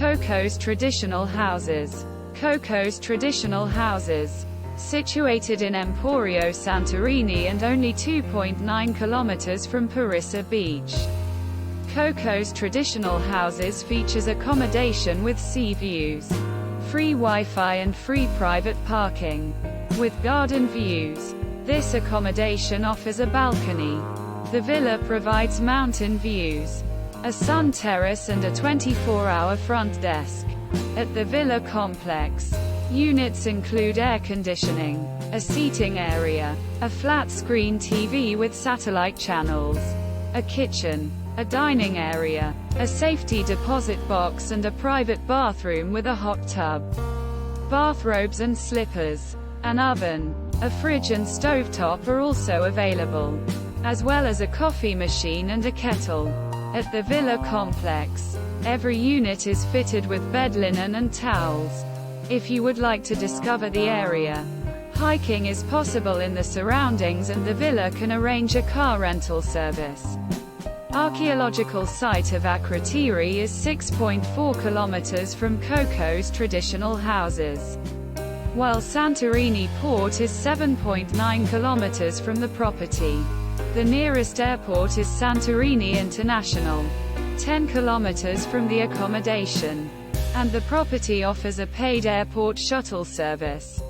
Kokos Traditional Houses. Kokos Traditional Houses. Situated in Emboreio, Santorini and only 2.9 kilometers from Parissa Beach. Kokos Traditional Houses features accommodation with sea views, free Wi-Fi and free private parking, with garden views. This accommodation offers a balcony. The villa provides mountain views, a sun terrace and a 24-hour front desk. At the villa complex, units include air conditioning, a seating area, a flat-screen TV with satellite channels, a kitchen, a dining area, a safety deposit box and a private bathroom with a hot tub, bathrobes and slippers. An oven, a fridge and stovetop are also available, as well as a coffee machine and a kettle. At the villa complex, every unit is fitted with bed linen and towels. If you would like to discover the area, hiking is possible in the surroundings and the villa can arrange a car rental service. Archaeological site of Akrotiri is 6.4 kilometers from Kokos Traditional Houses, while Santorini port is 7.9 kilometers from the property. The nearest airport is Santorini International, 10 kilometers from the accommodation, and the property offers a paid airport shuttle service.